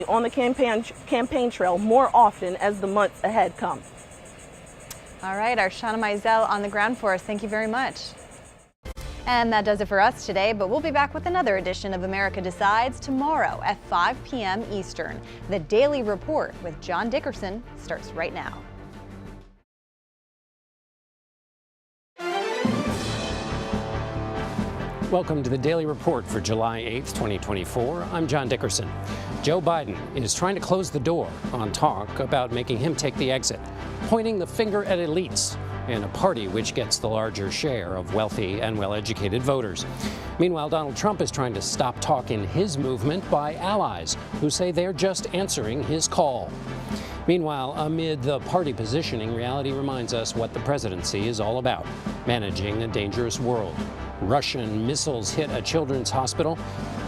on the campaign trail more often as the months ahead come. All right, our Shauna Mizell on the ground for us. Thank you very much. And that does it for us today, but we'll be back with another edition of America Decides tomorrow at 5 p.m. Eastern. The Daily Report with John Dickerson starts right now. Welcome to the Daily Report for July 8th, 2024. I'm John Dickerson. Joe Biden is trying to close the door on talk about making him take the exit, pointing the finger at elites in a party which gets the larger share of wealthy and well-educated voters. Meanwhile, Donald Trump is trying to stop talk in his movement by allies who say they're just answering his call. Meanwhile, amid the party positioning, reality reminds us what the presidency is all about: managing a dangerous world. Russian missiles hit a children's hospital.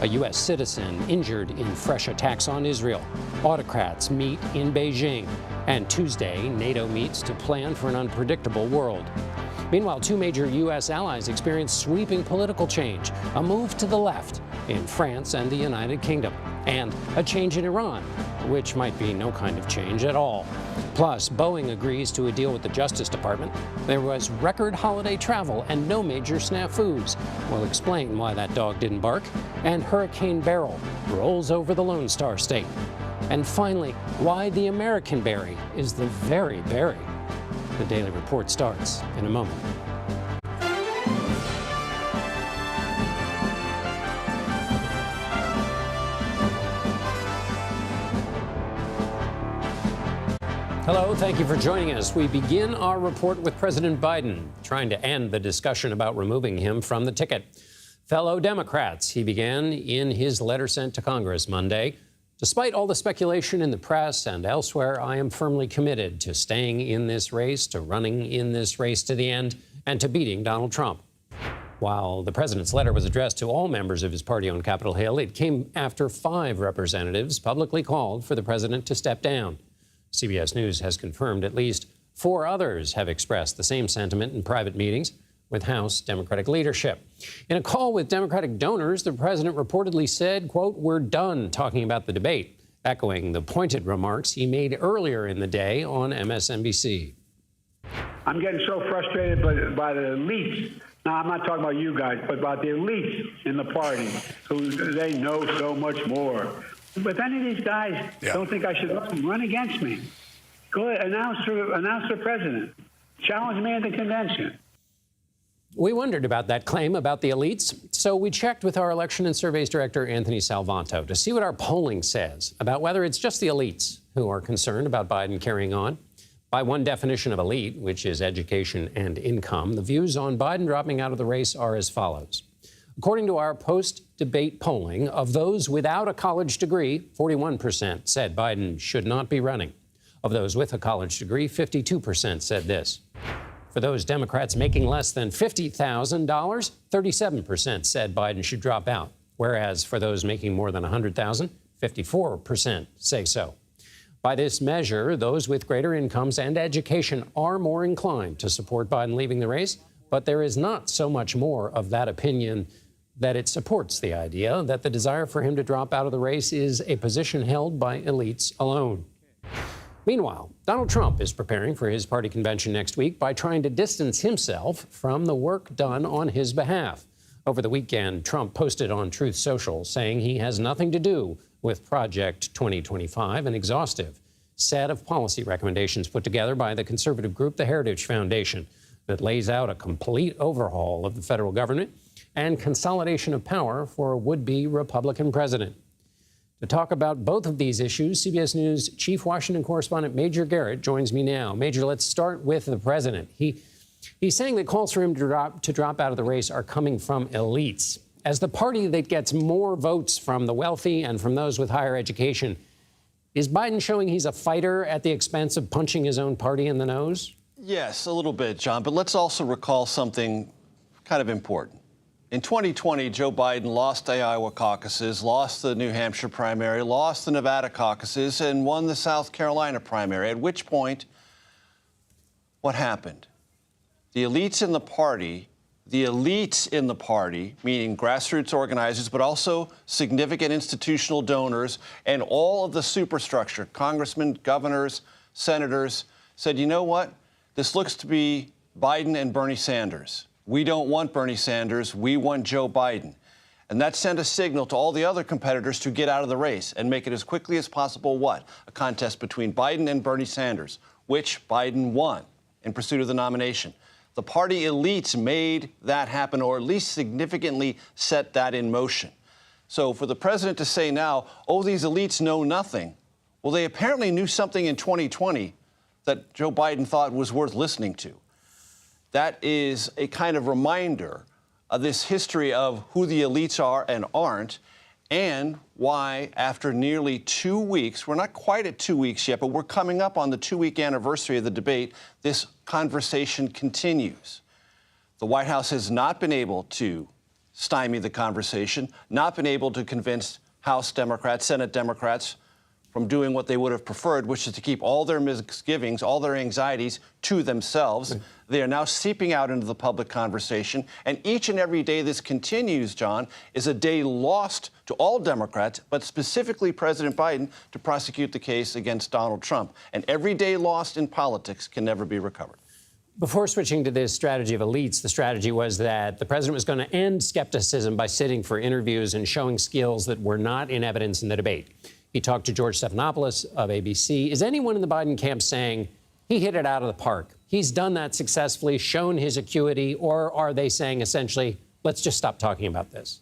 A U.S. citizen injured in fresh attacks on Israel. Autocrats meet in Beijing. And Tuesday, NATO meets to plan for an unpredictable world. Meanwhile, two major U.S. allies experience sweeping political change, a move to the left in France and the United Kingdom, and a change in Iran, which might be no kind of change at all. Plus, Boeing agrees to a deal with the Justice Department. There was record holiday travel and no major snafus. We'll explain why that dog didn't bark. And Hurricane Beryl rolls over the Lone Star State. And finally, why the American berry is the very berry. The Daily Report starts in a moment. Hello, thank you for joining us. We begin our report with President Biden trying to end the discussion about removing him from the ticket. Fellow Democrats, he began in his letter sent to Congress Monday. Despite all the speculation in the press and elsewhere, I am firmly committed to staying in this race, to running in this race to the end, and to beating Donald Trump. While the president's letter was addressed to all members of his party on Capitol Hill, it came after 5 representatives publicly called for the president to step down. CBS News has confirmed at least 4 others have expressed the same sentiment in private meetings with House Democratic leadership. In a call with Democratic donors, the president reportedly said, quote, "We're done talking about the debate," echoing the pointed remarks he made earlier in the day on MSNBC. I'm getting so frustrated by the elites. Now, I'm not talking about you guys, but about the elites in the party who they know so much more. But if any of these guys don't think I should run against me, go ahead, announce for president. Challenge me at the convention. We wondered about that claim about the elites, so we checked with our election and surveys director, Anthony Salvanto, to see what our polling says about whether it's just the elites who are concerned about Biden carrying on. By one definition of elite, which is education and income, the views on Biden dropping out of the race are as follows. According to our post-debate polling, of those without a college degree, 41% said Biden should not be running. Of those with a college degree, 52% said this. For those Democrats making less than $50,000, 37% said Biden should drop out, whereas for those making more than $100,000, 54% say so. By this measure, those with greater incomes and education are more inclined to support Biden leaving the race, but there is not so much more of that opinion that it supports the idea that the desire for him to drop out of the race is a position held by elites alone. Meanwhile, Donald Trump is preparing for his party convention next week by trying to distance himself from the work done on his behalf. Over the weekend, Trump posted on Truth Social saying he has nothing to do with Project 2025, an exhaustive set of policy recommendations put together by the conservative group, the Heritage Foundation, that lays out a complete overhaul of the federal government and consolidation of power for a would-be Republican president. To talk about both of these issues, CBS News Chief Washington Correspondent Major Garrett joins me now. Major, let's start with the president. He's saying that calls for him to drop out of the race are coming from elites. As the party that gets more votes from the wealthy and from those with higher education, is Biden showing he's a fighter at the expense of punching his own party in the nose? Yes, a little bit, John. But let's also recall something kind of important. In 2020, Joe Biden lost the Iowa caucuses, lost the New Hampshire primary, lost the Nevada caucuses, and won the South Carolina primary, at which point, what happened? The elites in the party the elites in the party, meaning grassroots organizers, but also significant institutional donors and all of the superstructure, congressmen, governors, senators, said, you know what? This looks to be Biden and Bernie Sanders. We don't want Bernie Sanders. We want Joe Biden. And that sent a signal to all the other competitors to get out of the race and make it as quickly as possible what? A contest between Biden and Bernie Sanders, which Biden won in pursuit of the nomination. The party elites made that happen, or at least significantly set that in motion. So for the president to say now, oh, these elites know nothing, well, they apparently knew something in 2020 that Joe Biden thought was worth listening to. That is a kind of reminder of this history of who the elites are and aren't, and why, after nearly 2 weeks, we're not quite at 2 weeks yet, but we're coming up on the 2-week anniversary of the debate, this conversation continues. The White House has not been able to stymie the conversation, not been able to convince House Democrats, Senate Democrats from doing what they would have preferred, which is to keep all their misgivings, all their anxieties to themselves. They are now seeping out into the public conversation. And each and every day this continues, John, is a day lost to all Democrats, but specifically President Biden, to prosecute the case against Donald Trump. And every day lost in politics can never be recovered. Before switching to this strategy of elites, the strategy was that the president was going to end skepticism by sitting for interviews and showing skills that were not in evidence in the debate. He talked to George Stephanopoulos of ABC. Is anyone in the Biden camp saying he hit it out of the park? He's done that successfully, shown his acuity, or are they saying essentially, let's just stop talking about this?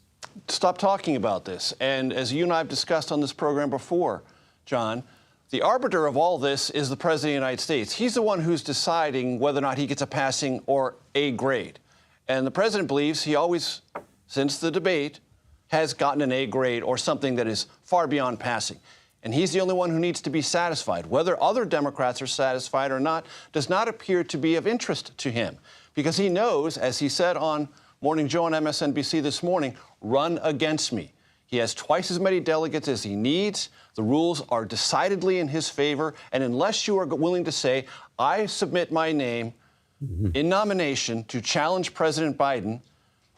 Stop talking about this. And as you and I have discussed on this program before, John, the arbiter of all this is the President of the United States. He's the one who's deciding whether or not he gets a passing or A grade. And the president believes he always, since the debate, has gotten an A grade or something that is far beyond passing. And he's the only one who needs to be satisfied. Whether other Democrats are satisfied or not does not appear to be of interest to him, because he knows, as he said on Morning Joe on MSNBC this morning, run against me. He has twice as many delegates as he needs. The rules are decidedly in his favor. And unless you are willing to say, I submit my name in nomination to challenge President Biden,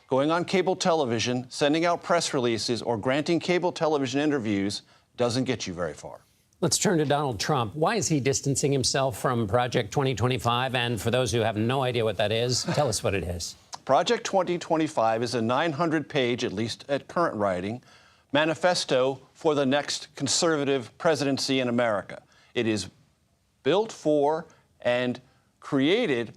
going on cable television, sending out press releases, or granting cable television interviews doesn't get you very far. Let's turn to Donald Trump. Why is he distancing himself from Project 2025? And for those who have no idea what that is, tell us what it is. Project 2025 is a 900-page, at least at current writing, manifesto for the next conservative presidency in America. It is built for and created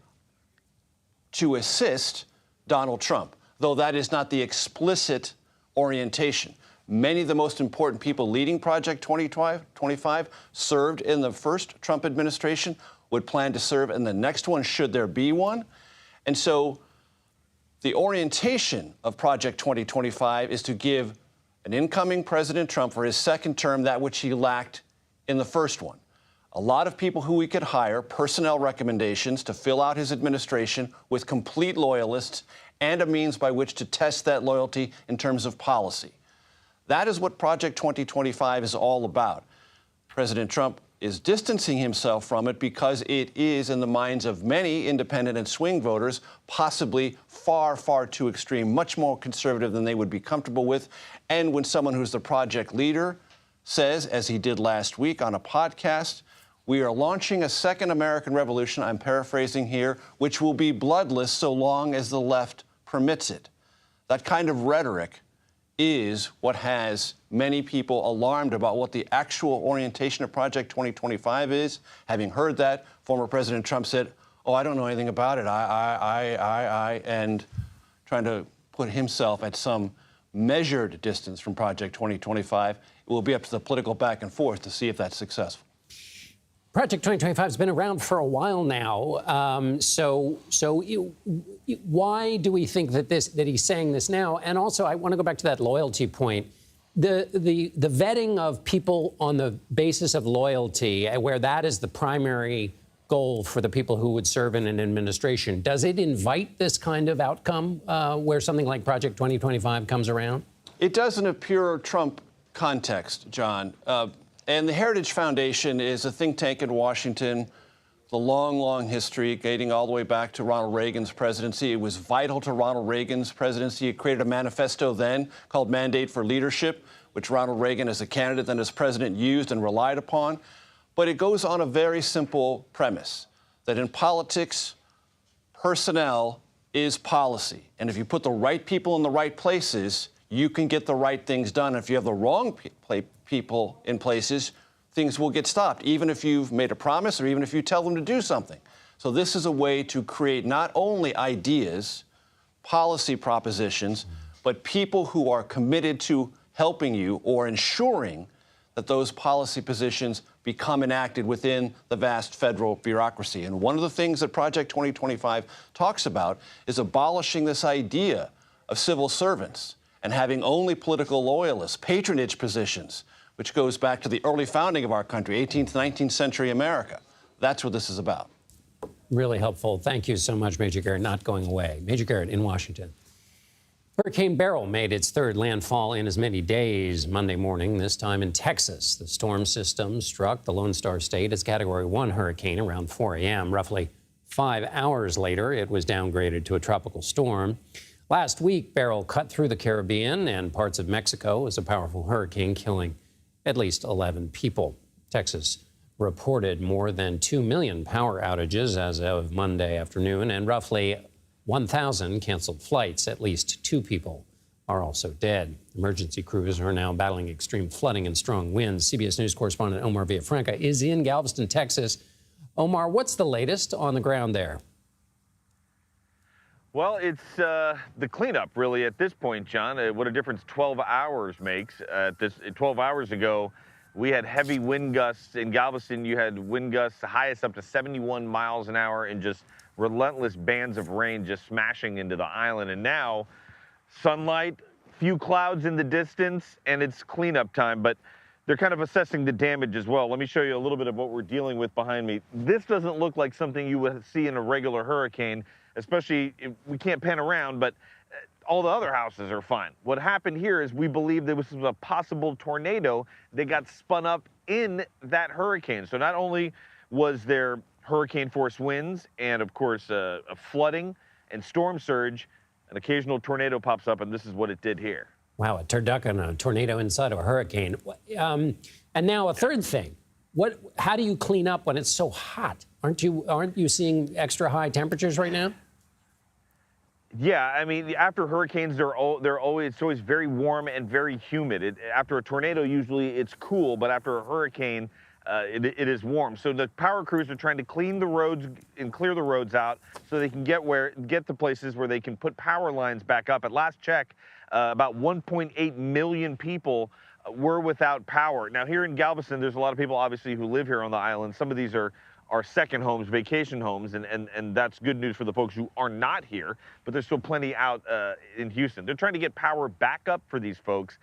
to assist Donald Trump, though that is not the explicit orientation. Many of the most important people leading Project 2025 served in the first Trump administration, would plan to serve in the next one, should there be one. And so the orientation of Project 2025 is to give an incoming President Trump for his second term that which he lacked in the first one. A lot of people who we could hire, personnel recommendations to fill out his administration with complete loyalists, and a means by which to test that loyalty in terms of policy. That is what Project 2025 is all about. President Trump is distancing himself from it because it is, in the minds of many independent and swing voters, possibly far, far too extreme, much more conservative than they would be comfortable with. And when someone who's the project leader says, as he did last week on a podcast, we are launching a second American revolution, I'm paraphrasing here, which will be bloodless so long as the left permits it. That kind of rhetoric is what has many people alarmed about what the actual orientation of Project 2025 is. Having heard that, former President Trump said, oh, I don't know anything about it, and trying to put himself at some measured distance from Project 2025. It will be up to the political back and forth to see if that's successful. Project 2025 has been around for a while now. Why do we think that he's saying this now? And also, I want to go back to that loyalty point. The vetting of people on the basis of loyalty, where that is the primary goal for the people who would serve in an administration, does it invite this kind of outcome where something like Project 2025 comes around? It does in a pure Trump context, John. And the Heritage Foundation is a think tank in Washington The long, long history dating all the way back to Ronald Reagan's presidency. It was vital to Ronald Reagan's presidency. It created a manifesto then called Mandate for Leadership, which Ronald Reagan as a candidate and as president used and relied upon. But it goes on a very simple premise, that in politics, personnel is policy. And if you put the right people in the right places, you can get the right things done. If you have the wrong people in places, things will get stopped, even if you've made a promise or even if you tell them to do something. So this is a way to create not only ideas, policy propositions, but people who are committed to helping you or ensuring that those policy positions become enacted within the vast federal bureaucracy. And one of the things that Project 2025 talks about is abolishing this idea of civil servants and having only political loyalists, patronage positions, which goes back to the early founding of our country, 18th, 19th century America. That's what this is about. Really helpful. Thank you so much, Major Garrett. Not going away. Major Garrett in Washington. Hurricane Beryl made its third landfall in as many days Monday morning, this time in Texas. The storm system struck the Lone Star State as Category 1 hurricane around 4 a.m. Roughly 5 hours later, it was downgraded to a tropical storm. Last week, Beryl cut through the Caribbean and parts of Mexico as a powerful hurricane, killing at least 11 people. Texas reported more than 2 million power outages as of Monday afternoon, and roughly 1,000 canceled flights. At least 2 people are also dead. Emergency crews are now battling extreme flooding and strong winds. CBS News correspondent Omar Villafranca is in Galveston, Texas. Omar, what's the latest on the ground there? Well, it's the cleanup, really, at this point, John. What a difference 12 hours makes. 12 hours ago, we had heavy wind gusts. In Galveston, you had wind gusts, the highest up to 71 miles an hour, and just relentless bands of rain just smashing into the island. And now, sunlight, few clouds in the distance, and it's cleanup time. But they're kind of assessing the damage as well. Let me show you a little bit of what we're dealing with behind me. This doesn't look like something you would see in a regular hurricane, especially if we can't pan around, but all the other houses are fine. What happened here is we believe there was a possible tornado that got spun up in that hurricane. So not only was there hurricane force winds and, of course, a flooding and storm surge, an occasional tornado pops up, and this is what it did here. Wow, a turducken, a tornado inside of a hurricane. And now a third thing. How do you clean up when it's so hot? Aren't you seeing extra high temperatures right now? Yeah, I mean, after hurricanes, it's always very warm and very humid. After a tornado, usually it's cool, but after a hurricane, it is warm. So the power crews are trying to clean the roads and clear the roads out so they can get to places where they can put power lines back up. At last check, about 1.8 million people were without power. Now, here in Galveston, there's a lot of people, obviously, who live here on the island. Some of these are second homes, vacation homes, and that's good news for the folks who are not here, but there's still plenty out in Houston. They're trying to get power back up for these folks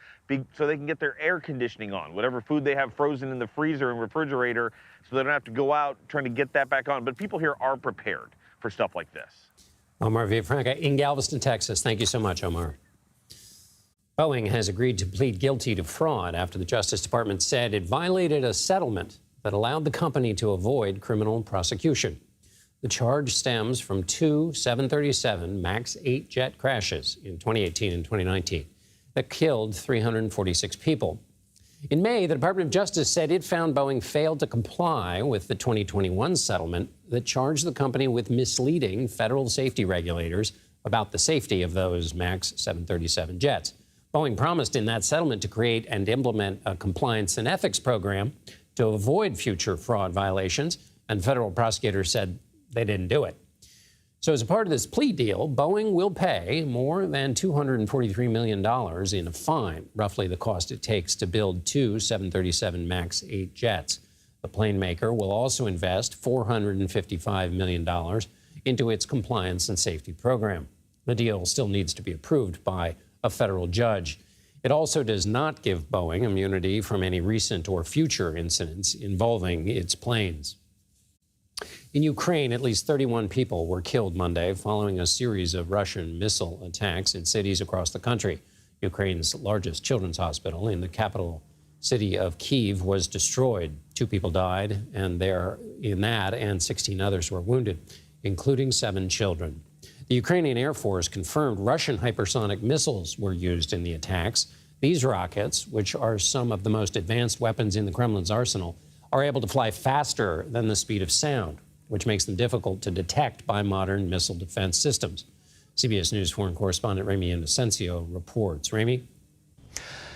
so they can get their air conditioning on, whatever food they have frozen in the freezer and refrigerator, so they don't have to go out trying to get that back on. But people here are prepared for stuff like this. Omar Villafranca in Galveston, Texas. Thank you so much, Omar. Boeing has agreed to plead guilty to fraud after the Justice Department said it violated a settlement that allowed the company to avoid criminal prosecution. The charge stems from 2 737 MAX 8 jet crashes in 2018 and 2019 that killed 346 people. In May, the Department of Justice said it found Boeing failed to comply with the 2021 settlement that charged the company with misleading federal safety regulators about the safety of those MAX 737 jets. Boeing promised in that settlement to create and implement a compliance and ethics program to avoid future fraud violations, and federal prosecutors said they didn't do it. So as a part of this plea deal, Boeing will pay more than $243 million in a fine, roughly the cost it takes to build 2 737 MAX 8 jets. The plane maker will also invest $455 million into its compliance and safety program. The deal still needs to be approved by a federal judge. It also does not give Boeing immunity from any recent or future incidents involving its planes. In Ukraine, at least 31 people were killed Monday following a series of Russian missile attacks in cities across the country. Ukraine's largest children's hospital in the capital city of Kyiv was destroyed. 2 people died, and 16 others were wounded, including 7 children. The Ukrainian Air Force confirmed Russian hypersonic missiles were used in the attacks. These rockets, which are some of the most advanced weapons in the Kremlin's arsenal, are able to fly faster than the speed of sound, which makes them difficult to detect by modern missile defense systems. CBS News foreign correspondent Remy Inocencio reports. Remy?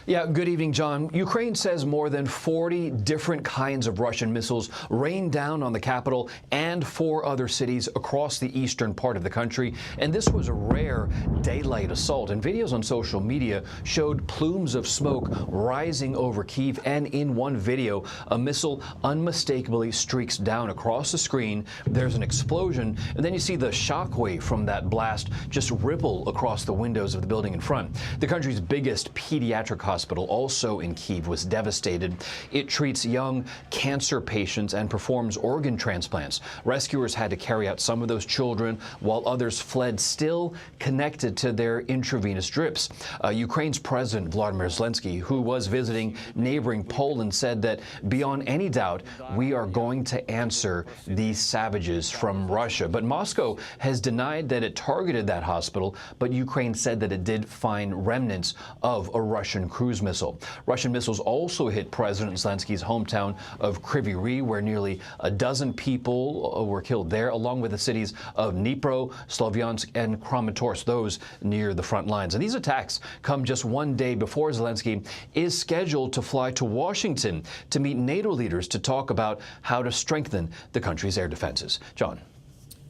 Yeah, good evening, John. Ukraine says more than 40 different kinds of Russian missiles rained down on the capital and 4 other cities across the eastern part of the country. And this was a rare daylight assault. And videos on social media showed plumes of smoke rising over Kyiv. And in one video, a missile unmistakably streaks down across the screen. There's an explosion, and then you see the shockwave from that blast just ripple across the windows of the building in front. The country's biggest pediatric hospital, also in Kyiv, was devastated. It treats young cancer patients and performs organ transplants. Rescuers had to carry out some of those children, while others fled, still connected to their intravenous drips. Ukraine's President Volodymyr Zelensky, who was visiting neighboring Poland, said that beyond any doubt, we are going to answer these savages from Russia. But Moscow has denied that it targeted that hospital, but Ukraine said that it did find remnants of a Russian cruise missile. Russian missiles also hit President Zelensky's hometown of Kryvyi Rih, where nearly a dozen people were killed there, along with the cities of Dnipro, Slovyansk, and Kramatorsk, those near the front lines. And these attacks come just one day before Zelensky is scheduled to fly to Washington to meet NATO leaders to talk about how to strengthen the country's air defenses. John.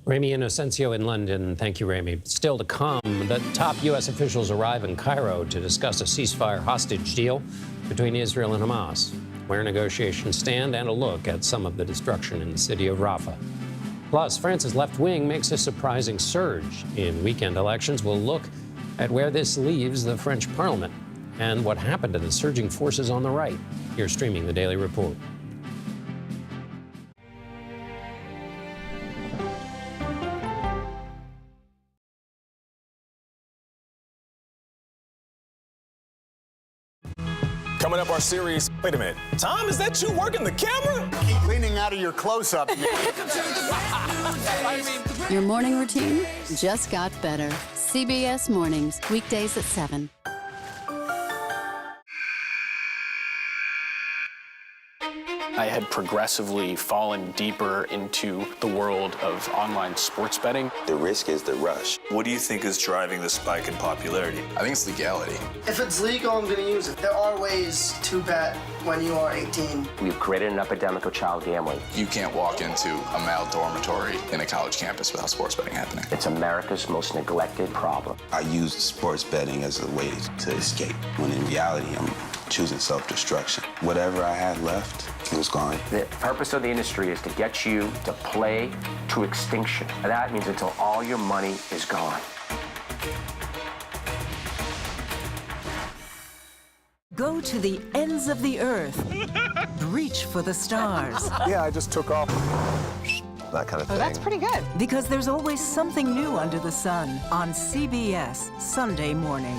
Remy Inocencio in London. Thank you, Remy. Still to come, the top U.S. officials arrive in Cairo to discuss a ceasefire hostage deal between Israel and Hamas, where negotiations stand, and a look at some of the destruction in the city of Rafah. Plus, France's left wing makes a surprising surge in weekend elections. We'll look at where this leaves the French parliament and what happened to the surging forces on the right. You're streaming the Daily Report. Coming up, our series. Wait a minute. Tom, is that you working the camera? Keep leaning out of your close-up. Your morning routine just got better. CBS Mornings, weekdays at 7. I had progressively fallen deeper into the world of online sports betting. The risk is the rush. What do you think is driving the spike in popularity? I think it's legality. If it's legal, I'm going to use it. There are ways to bet when you are 18. We've created an epidemic of child gambling. You can't walk into a male dormitory in a college campus without sports betting happening. It's America's most neglected problem. I use sports betting as a way to escape, when in reality, I'm choosing self-destruction. Whatever I had left, it was gone. The purpose of the industry is to get you to play to extinction. And that means until all your money is gone. Go to the ends of the earth. Reach for the stars. Yeah, I just took off. That kind of thing. Oh, that's pretty good. Because there's always something new under the sun on CBS Sunday morning.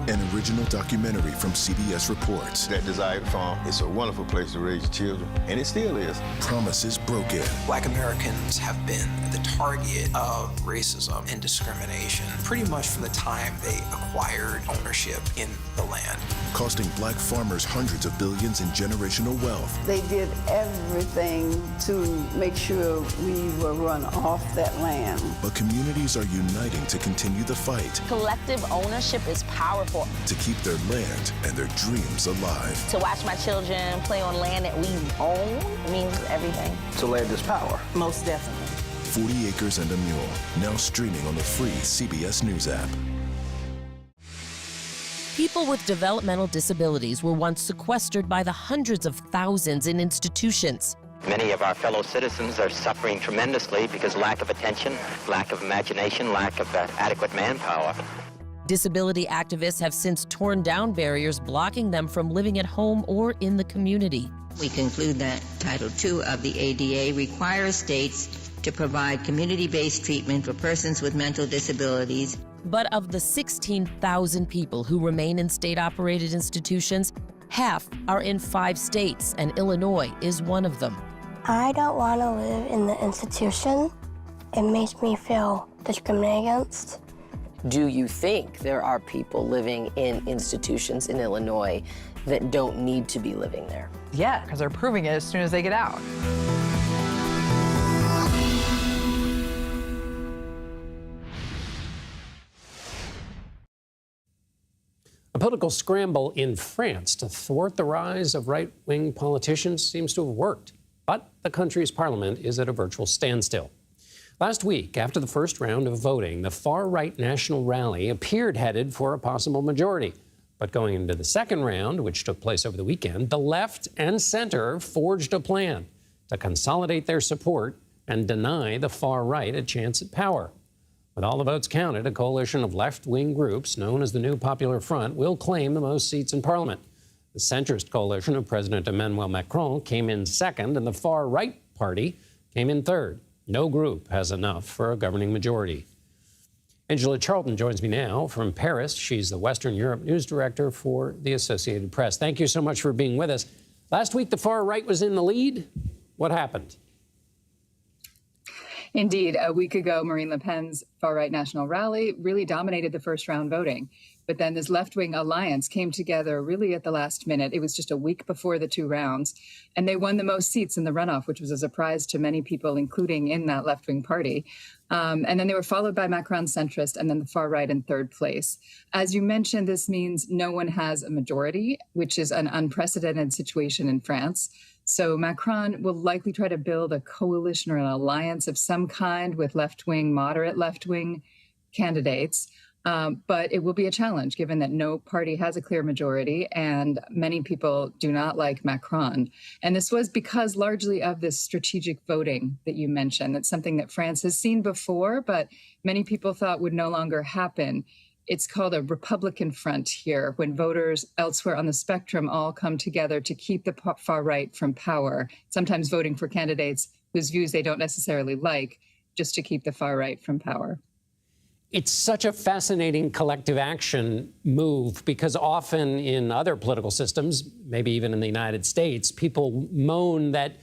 An original documentary from CBS reports. That desired farm is a wonderful place to raise children, and it still is. Promises broken. Black Americans have been the target of racism and discrimination pretty much from the time they acquired ownership in the land. Costing black farmers hundreds of billions in generational wealth. They did everything to make sure we were run off that land. But communities are uniting to continue the fight. Collective ownership is powerful. To keep their land and their dreams alive. To watch my children play on land that we own means everything. So land is power. Most definitely. 40 Acres and a Mule, now streaming on the free CBS News app. People with developmental disabilities were once sequestered by the hundreds of thousands in institutions. Many of our fellow citizens are suffering tremendously because lack of attention, lack of imagination, lack of adequate manpower. Disability activists have since torn down barriers blocking them from living at home or in the community. We conclude that Title II of the ADA requires states to provide community-based treatment for persons with mental disabilities But of the 16,000 people who remain in state-operated institutions, half are in 5 states, and Illinois is one of them. I don't want to live in the institution. It makes me feel discriminated against. Do you think there are people living in institutions in Illinois that don't need to be living there? Yeah, because they're proving it as soon as they get out. A political scramble in France to thwart the rise of right-wing politicians seems to have worked, but the country's parliament is at a virtual standstill. Last week, after the first round of voting, the far-right National Rally appeared headed for a possible majority. But going into the second round, which took place over the weekend, the left and center forged a plan to consolidate their support and deny the far-right a chance at power. With all the votes counted, a coalition of left-wing groups known as the New Popular Front will claim the most seats in Parliament. The centrist coalition of President Emmanuel Macron came in second, and the far-right party came in third. No group has enough for a governing majority. Angela Charlton joins me now from Paris. She's the Western Europe news director for the Associated Press. Thank you so much for being with us. Last week, the far-right was in the lead. What happened? Indeed, a week ago, Marine Le Pen's far-right National Rally really dominated the first round voting. But then this left-wing alliance came together really at the last minute. It was just a week before the 2 rounds, and they won the most seats in the runoff, which was a surprise to many people, including in that left-wing party. And then they were followed by Macron's centrist and then the far-right in third place. As you mentioned, this means no one has a majority, which is an unprecedented situation in France. So Macron will likely try to build a coalition or an alliance of some kind with left-wing, moderate left-wing candidates. But it will be a challenge, given that no party has a clear majority and many people do not like Macron. And this was because largely of this strategic voting that you mentioned. It's something that France has seen before, but many people thought would no longer happen. It's called a Republican front here, when voters elsewhere on the spectrum all come together to keep the far right from power, sometimes voting for candidates whose views they don't necessarily like, just to keep the far right from power. It's such a fascinating collective action move, because often in other political systems, maybe even in the United States, people moan that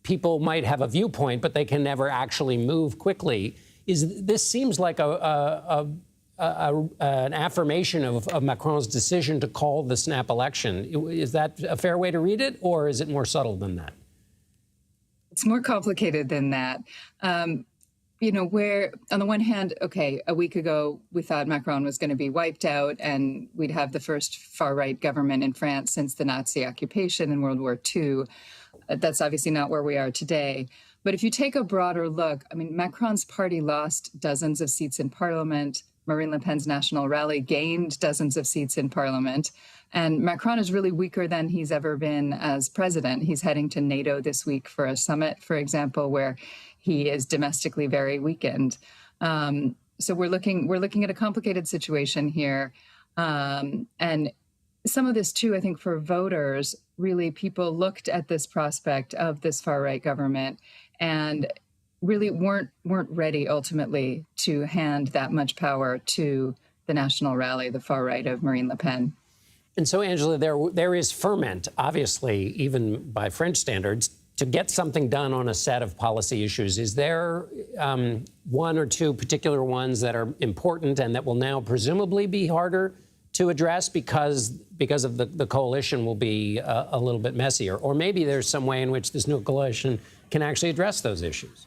people might have a viewpoint, but they can never actually move quickly. This seems like an affirmation of Macron's decision to call the snap election. Is that a fair way to read it, or is it more subtle than that? It's more complicated than that. You know, where on the one hand, okay, a week ago, we thought Macron was going to be wiped out and we'd have the first far-right government in France since the Nazi occupation in World War II. That's obviously not where we are today. But if you take a broader look, I mean, Macron's party lost dozens of seats in parliament. Marine Le Pen's National Rally gained dozens of seats in parliament. And Macron is really weaker than he's ever been as president. He's heading to NATO this week for a summit, for example, where he is domestically very weakened. So we're looking at a complicated situation here. And some of this, too, I think for voters, really people looked at this prospect of this far-right government and really weren't ready ultimately to hand that much power to the National Rally, the far right of Marine Le Pen. And so, Angela, there is ferment, obviously, even by French standards, to get something done on a set of policy issues. Is there one or two particular ones that are important and that will now presumably be harder to address because of the coalition will be a little bit messier? Or maybe there's some way in which this new coalition can actually address those issues?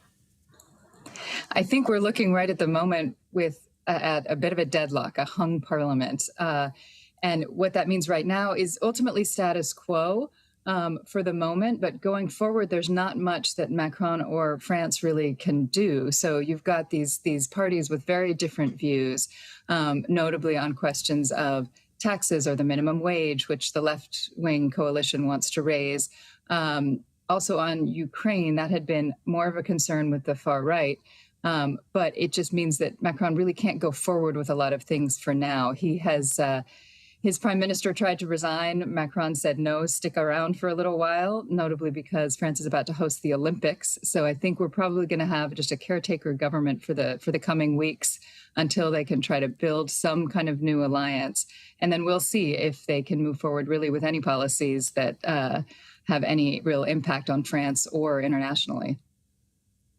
I think we're looking right at the moment at a bit of a deadlock, a hung parliament. And what that means right now is ultimately status quo for the moment. But going forward, there's not much that Macron or France really can do. So you've got these parties with very different views, notably on questions of taxes or the minimum wage, which the left-wing coalition wants to raise. Also on Ukraine, that had been more of a concern with the far right. But it just means that Macron really can't go forward with a lot of things for now. He has His prime minister tried to resign. Macron said no, stick around for a little while, notably because France is about to host the Olympics. So I think we're probably going to have just a caretaker government for the coming weeks until they can try to build some kind of new alliance. And then we'll see if they can move forward really with any policies that have any real impact on France or internationally.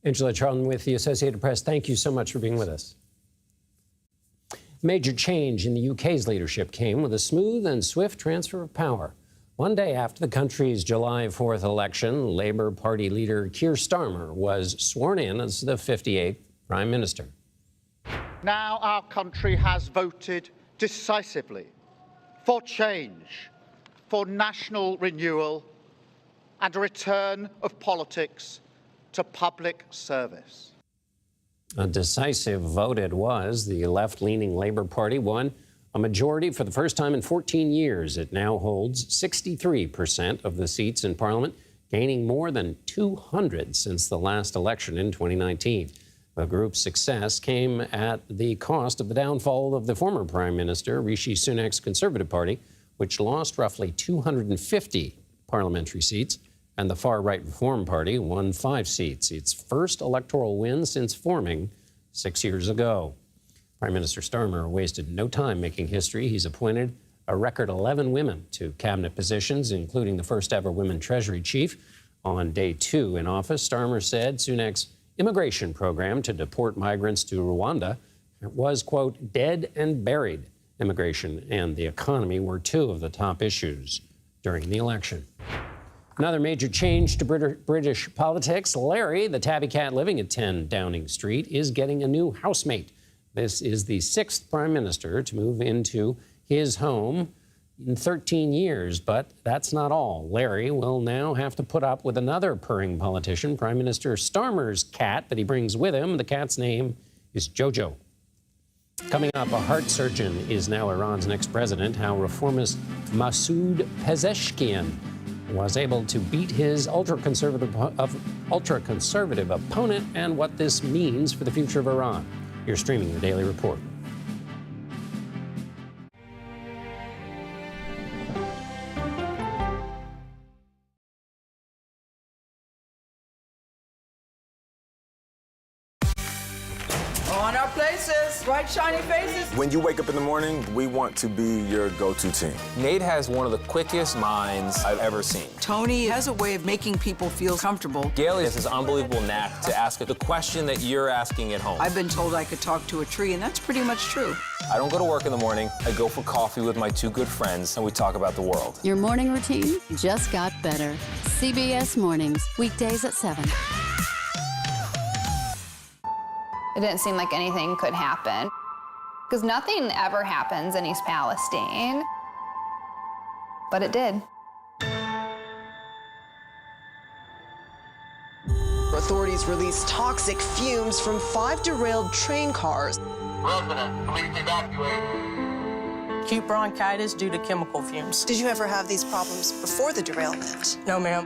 Angela Charlton with the Associated Press, thank you so much for being with us. Major change in the UK's leadership came with a smooth and swift transfer of power. One day after the country's July 4th election, Labour Party leader Keir Starmer was sworn in as the 58th Prime Minister. Now our country has voted decisively for change, for national renewal, and a return of politics to public service. A decisive vote it was. The left-leaning Labour Party won a majority for the first time in 14 years. It now holds 63% of the seats in Parliament, gaining more than 200 since the last election in 2019. The group's success came at the cost of the downfall of the former Prime Minister, Rishi Sunak's Conservative Party, which lost roughly 250 parliamentary seats, and the far-right Reform Party won 5 seats, its first electoral win since forming 6 years ago. Prime Minister Starmer wasted no time making history. He's appointed a record 11 women to cabinet positions, including the first-ever women Treasury chief. On day 2 in office, Starmer said Sunak's immigration program to deport migrants to Rwanda was, quote, dead and buried. Immigration and the economy were 2 of the top issues during the election. Another major change to British politics. Larry, the tabby cat living at 10 Downing Street, is getting a new housemate. This is the 6th Prime Minister to move into his home in 13 years, but that's not all. Larry will now have to put up with another purring politician, Prime Minister Starmer's cat that he brings with him. The cat's name is Jojo. Coming up, a heart surgeon is now Iran's next president. How reformist Masoud Pezeshkian was able to beat his ultra-conservative opponent, and what this means for the future of Iran. You're streaming the Daily Report. On our places, bright shiny faces. When you wake up in the morning, we want to be your go-to team. Nate has one of the quickest minds I've ever seen. Tony has a way of making people feel comfortable. Gail has this unbelievable knack to ask the question that you're asking at home. I've been told I could talk to a tree, and that's pretty much true. I don't go to work in the morning. I go for coffee with my 2 good friends, and we talk about the world. Your morning routine just got better. CBS Mornings, weekdays at 7. It didn't seem like anything could happen, because nothing ever happens in East Palestine, but it did. Authorities released toxic fumes from 5 derailed train cars. Resident, please evacuate. Acute bronchitis due to chemical fumes. Did you ever have these problems before the derailment? No, ma'am.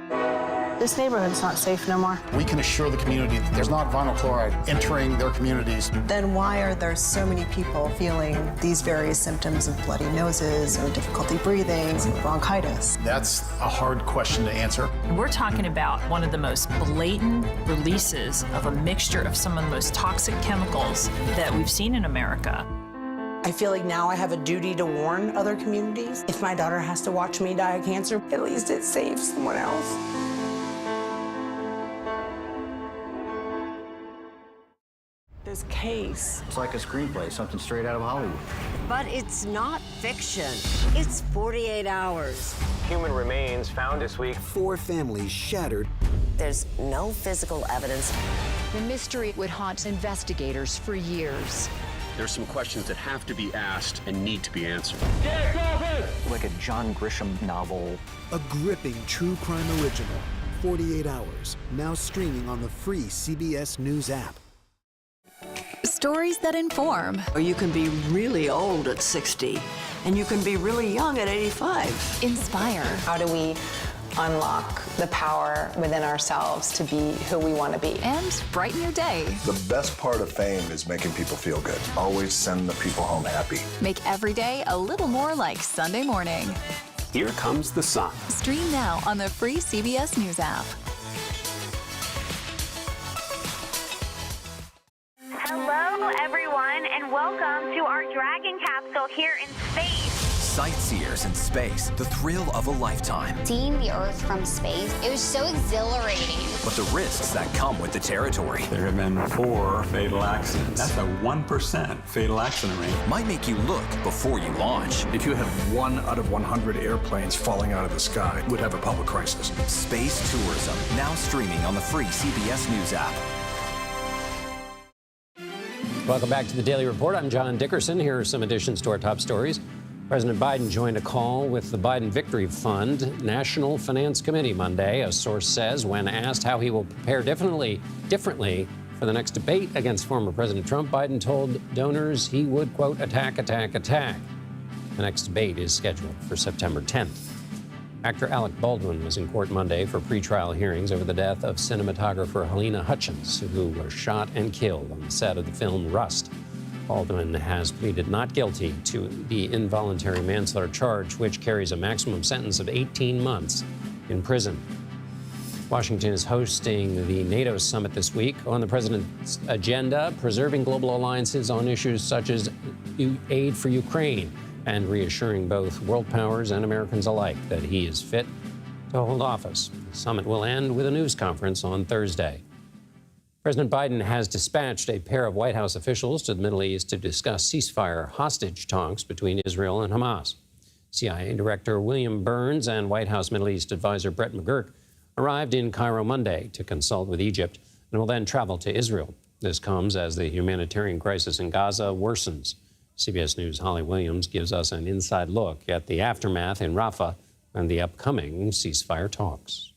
This neighborhood's not safe no more. We can assure the community that there's not vinyl chloride entering their communities. Then why are there so many people feeling these various symptoms of bloody noses or difficulty breathing, bronchitis? That's a hard question to answer. We're talking about one of the most blatant releases of a mixture of some of the most toxic chemicals that we've seen in America. I feel like now I have a duty to warn other communities. If my daughter has to watch me die of cancer, at least it saves someone else. This case. It's like a screenplay, something straight out of Hollywood. But it's not fiction. It's 48 hours. Human remains found this week. 4 families shattered. There's no physical evidence. The mystery would haunt investigators for years. There's some questions that have to be asked and need to be answered. Like a John Grisham novel. A gripping true crime original. 48 hours. Now streaming on the free CBS News app. Stories that inform. You can be really old at 60, and you can be really young at 85. Inspire. How do we unlock the power within ourselves to be who we want to be. And brighten your day. The best part of fame is making people feel good. Always send the people home happy. Make every day a little more like Sunday morning. Here comes the sun. Stream now on the free CBS News app. Hello, everyone, and welcome to our Dragon capsule here in space. Sightseers in space, the thrill of a lifetime. Seeing the Earth from space, it was so exhilarating. But the risks that come with the territory. There have been 4 fatal accidents. That's a 1% fatal accident rate. Might make you look before you launch. If you had 1 out of 100 airplanes falling out of the sky, we'd have a public crisis. Space tourism, now streaming on the free CBS News app. Welcome back to the Daily Report. I'm John Dickerson. Here are some additions to our top stories. President Biden joined a call with the Biden Victory Fund National Finance Committee Monday, a source says, when asked how he will prepare differently for the next debate against former President Trump. Biden told donors he would, quote, attack. The next debate is scheduled for September 10th. Actor Alec Baldwin was in court Monday for pretrial hearings over the death of cinematographer Helena Hutchins, who was shot and killed on the set of the film Rust. Baldwin has pleaded not guilty to the involuntary manslaughter charge, which carries a maximum sentence of 18 months in prison. Washington is hosting the NATO summit this week. On the president's agenda, preserving global alliances on issues such as aid for Ukraine and reassuring both world powers and Americans alike that he is fit to hold office. The summit will end with a news conference on Thursday. President Biden has dispatched a pair of White House officials to the Middle East to discuss ceasefire hostage talks between Israel and Hamas. CIA Director William Burns and White House Middle East advisor Brett McGurk arrived in Cairo Monday to consult with Egypt and will then travel to Israel. This comes as the humanitarian crisis in Gaza worsens. CBS News' Holly Williams gives us an inside look at the aftermath in Rafah and the upcoming ceasefire talks.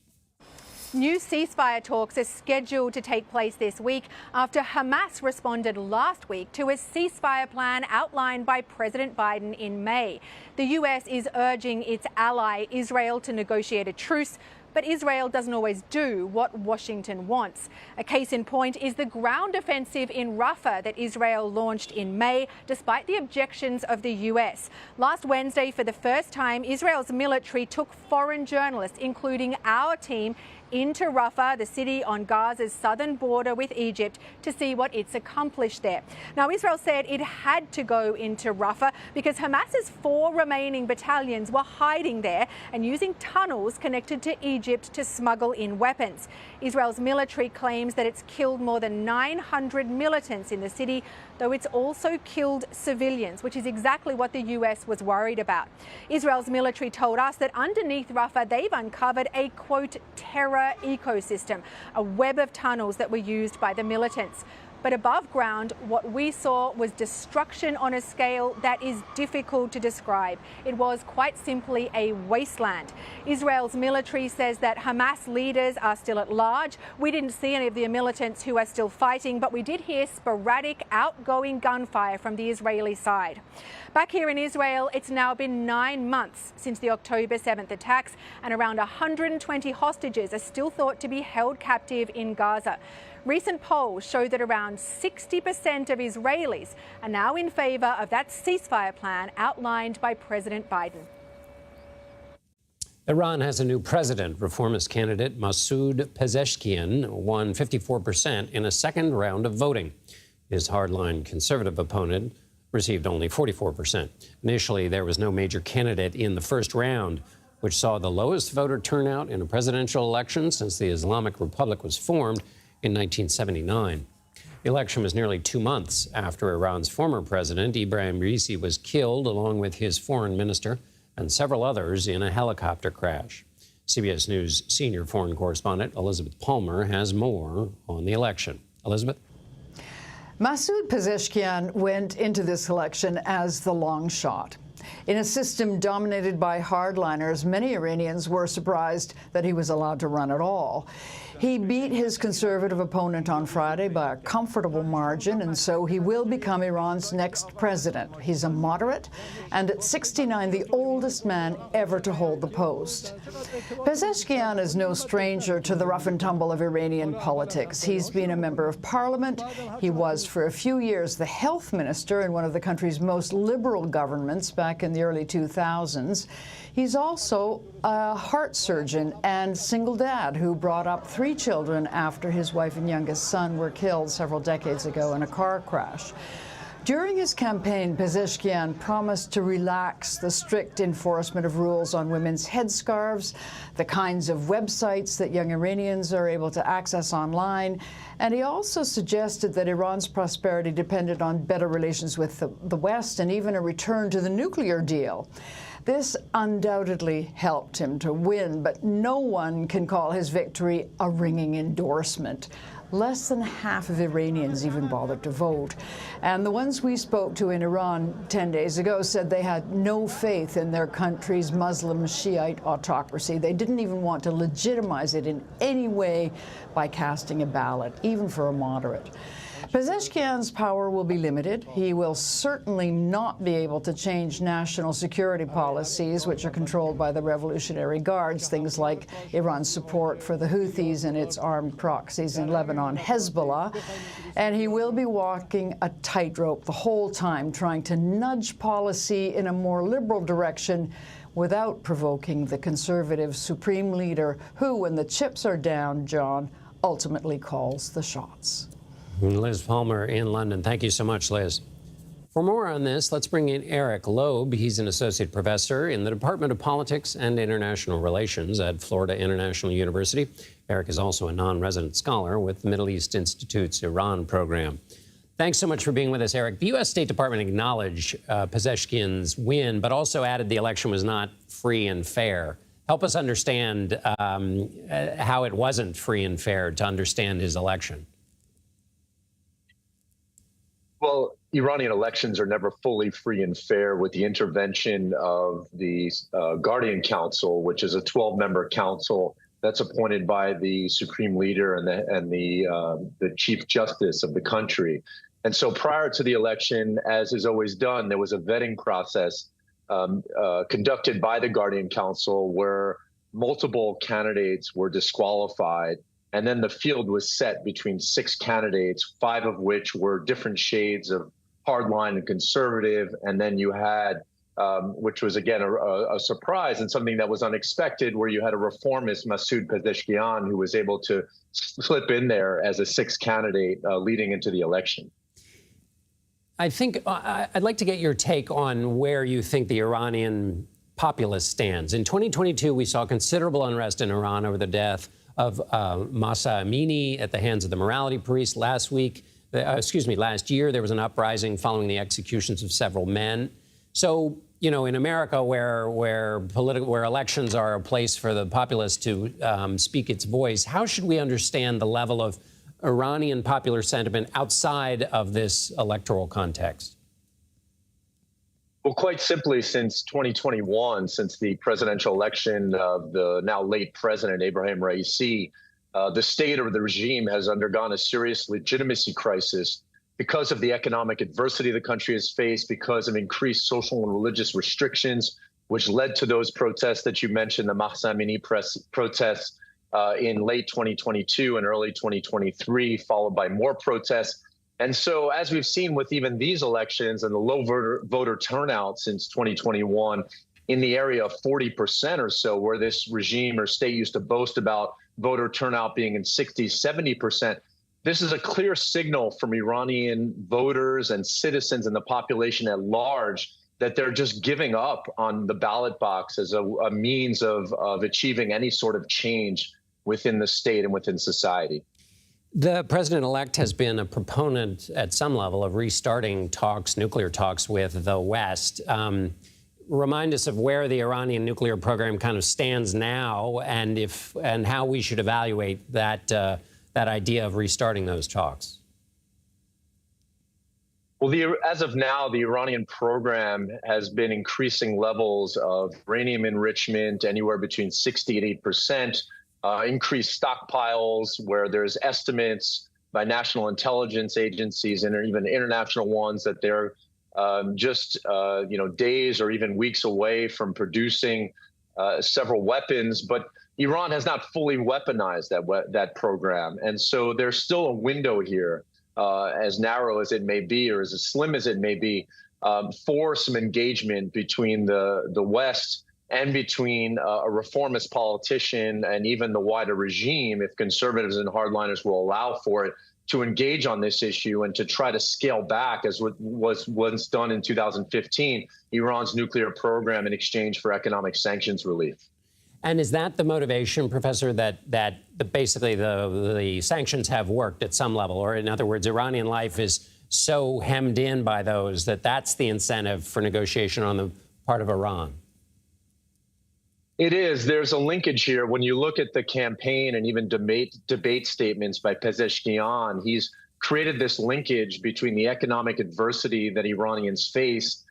New ceasefire talks are scheduled to take place this week after Hamas responded last week to a ceasefire plan outlined by President Biden in May. The U.S. is urging its ally Israel to negotiate a truce, but Israel doesn't always do what Washington wants. A case in point is the ground offensive in Rafah that Israel launched in May, despite the objections of the U.S. Last Wednesday, for the first time, Israel's military took foreign journalists, including our team, into Rafah, the city on Gaza's southern border with Egypt, to see what it's accomplished there. Now, Israel said it had to go into Rafah because Hamas's 4 remaining battalions were hiding there and using tunnels connected to Egypt to smuggle in weapons. Israel's military claims that it's killed more than 900 militants in the city, though it's also killed civilians, which is exactly what the U.S. was worried about. Israel's military told us that underneath Rafah, they've uncovered a, quote, terror ecosystem, a web of tunnels that were used by the militants. But above ground, what we saw was destruction on a scale that is difficult to describe. It was quite simply a wasteland. Israel's military says that Hamas leaders are still at large. We didn't see any of the militants who are still fighting, but we did hear sporadic outgoing gunfire from the Israeli side. Back here in Israel, it's now been 9 months since the October 7th attacks, and around 120 hostages are still thought to be held captive in Gaza. Recent polls show that around 60% of Israelis are now in favor of that ceasefire plan outlined by President Biden. Iran has a new president. Reformist candidate Masoud Pezeshkian won 54% in a second round of voting. His hardline conservative opponent received only 44%. Initially, there was no major candidate in the first round, which saw the lowest voter turnout in a presidential election since the Islamic Republic was formed in 1979. The election was nearly 2 months after Iran's former president, Ibrahim Raisi, was killed along with his foreign minister and several others in a helicopter crash. CBS News senior foreign correspondent Elizabeth Palmer has more on the election. Elizabeth? Masoud Pezeshkian went into this election as the long shot. In a system dominated by hardliners, many Iranians were surprised that he was allowed to run at all. He beat his conservative opponent on Friday by a comfortable margin, and so he will become Iran's next president. He's a moderate, and at 69, the oldest man ever to hold the post. Pezeshkian is no stranger to the rough and tumble of Iranian politics. He's been a member of parliament. He was, for a few years, the health minister in one of the country's most liberal governments back in the early 2000s. He's also a heart surgeon and single dad who brought up 3 children after his wife and youngest son were killed several decades ago in a car crash. During his campaign, Pezeshkian promised to relax the strict enforcement of rules on women's headscarves, the kinds of websites that young Iranians are able to access online, and he also suggested that Iran's prosperity depended on better relations with the West and even a return to the nuclear deal. This undoubtedly helped him to win, but no one can call his victory a ringing endorsement. Less than half of Iranians even bothered to vote. And the ones we spoke to in Iran 10 days ago said they had no faith in their country's Muslim Shiite autocracy. They didn't even want to legitimize it in any way by casting a ballot, even for a moderate. Pezeshkian's power will be limited. He will certainly not be able to change national security policies, which are controlled by the Revolutionary Guards, things like Iran's support for the Houthis and its armed proxies in Lebanon, Hezbollah. And he will be walking a tightrope the whole time, trying to nudge policy in a more liberal direction without provoking the conservative supreme leader who, when the chips are down, John, ultimately calls the shots. Liz Palmer in London. Thank you so much, Liz. For more on this, let's bring in Eric Loeb. He's an associate professor in the Department of Politics and International Relations at Florida International University. Eric is also a non-resident scholar with the Middle East Institute's Iran program. Thanks so much for being with us, Eric. The U.S. State Department acknowledged Pezeshkian's win, but also added the election was not free and fair. Help us understand how it wasn't free and fair to understand his election. Well, Iranian elections are never fully free and fair with the intervention of the Guardian Council, which is a 12-member council that's appointed by the supreme leader and the chief justice of the country. And so prior to the election, as is always done, there was a vetting process conducted by the Guardian Council where multiple candidates were disqualified. And then the field was set between 6 candidates, 5 of which were different shades of hardline and conservative. And then you had, which was, again, a surprise and something that was unexpected, where you had a reformist, Masoud Pezeshkian, who was able to slip in there as a 6th candidate leading into the election. I think I'd like to get your take on where you think the Iranian populace stands. In 2022, we saw considerable unrest in Iran over the death of Mahsa Amini at the hands of the morality police. Last year, there was an uprising following the executions of several men. So, you know, in America, where elections are a place for the populace to speak its voice, how should we understand the level of Iranian popular sentiment outside of this electoral context? Well, quite simply, since 2021, since the presidential election of the now late president, Ebrahim Raisi, the state or the regime has undergone a serious legitimacy crisis because of the economic adversity the country has faced, because of increased social and religious restrictions, which led to those protests that you mentioned, the Mahsa Amini protests in late 2022 and early 2023, followed by more protests. And so, as we've seen with even these elections and the low voter turnout since 2021, in the area of 40% or so, where this regime or state used to boast about voter turnout being in 60, 70%, this is a clear signal from Iranian voters and citizens and the population at large that they're just giving up on the ballot box as a means of achieving any sort of change within the state and within society. The president-elect has been a proponent at some level of restarting talks, nuclear talks with the West. Remind us of where the Iranian nuclear program kind of stands now, and how we should evaluate that idea of restarting those talks. Well, as of now, the Iranian program has been increasing levels of uranium enrichment anywhere between 60 and 8%, increased stockpiles where there's estimates by national intelligence agencies and even international ones that they're just days or even weeks away from producing several weapons. But Iran has not fully weaponized that program. And so there's still a window here, as narrow as it may be or as slim as it may be, for some engagement between the West and between a reformist politician and even the wider regime, if conservatives and hardliners will allow for it, to engage on this issue and to try to scale back, as was once done in 2015, Iran's nuclear program in exchange for economic sanctions relief. And is that the motivation, Professor, that basically the sanctions have worked at some level? Or in other words, Iranian life is so hemmed in by those that that's the incentive for negotiation on the part of Iran? It is. There's a linkage here. When you look at the campaign and even debate statements by Pezeshkian, he's created this linkage between the economic adversity that Iranians face,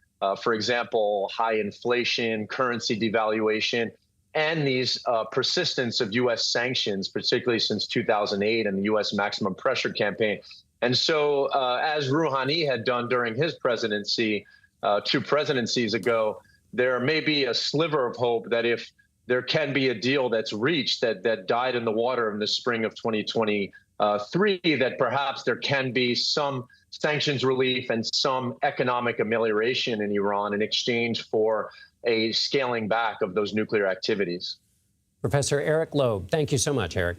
for example, high inflation, currency devaluation, and these persistence of U.S. sanctions, particularly since 2008 and the U.S. maximum pressure campaign. And so, as Rouhani had done during his presidency 2 presidencies ago, there may be a sliver of hope that if there can be a deal that's reached that died in the water in the spring of 2023, that perhaps there can be some sanctions relief and some economic amelioration in Iran in exchange for a scaling back of those nuclear activities. Professor Eric Loeb, thank you so much, Eric.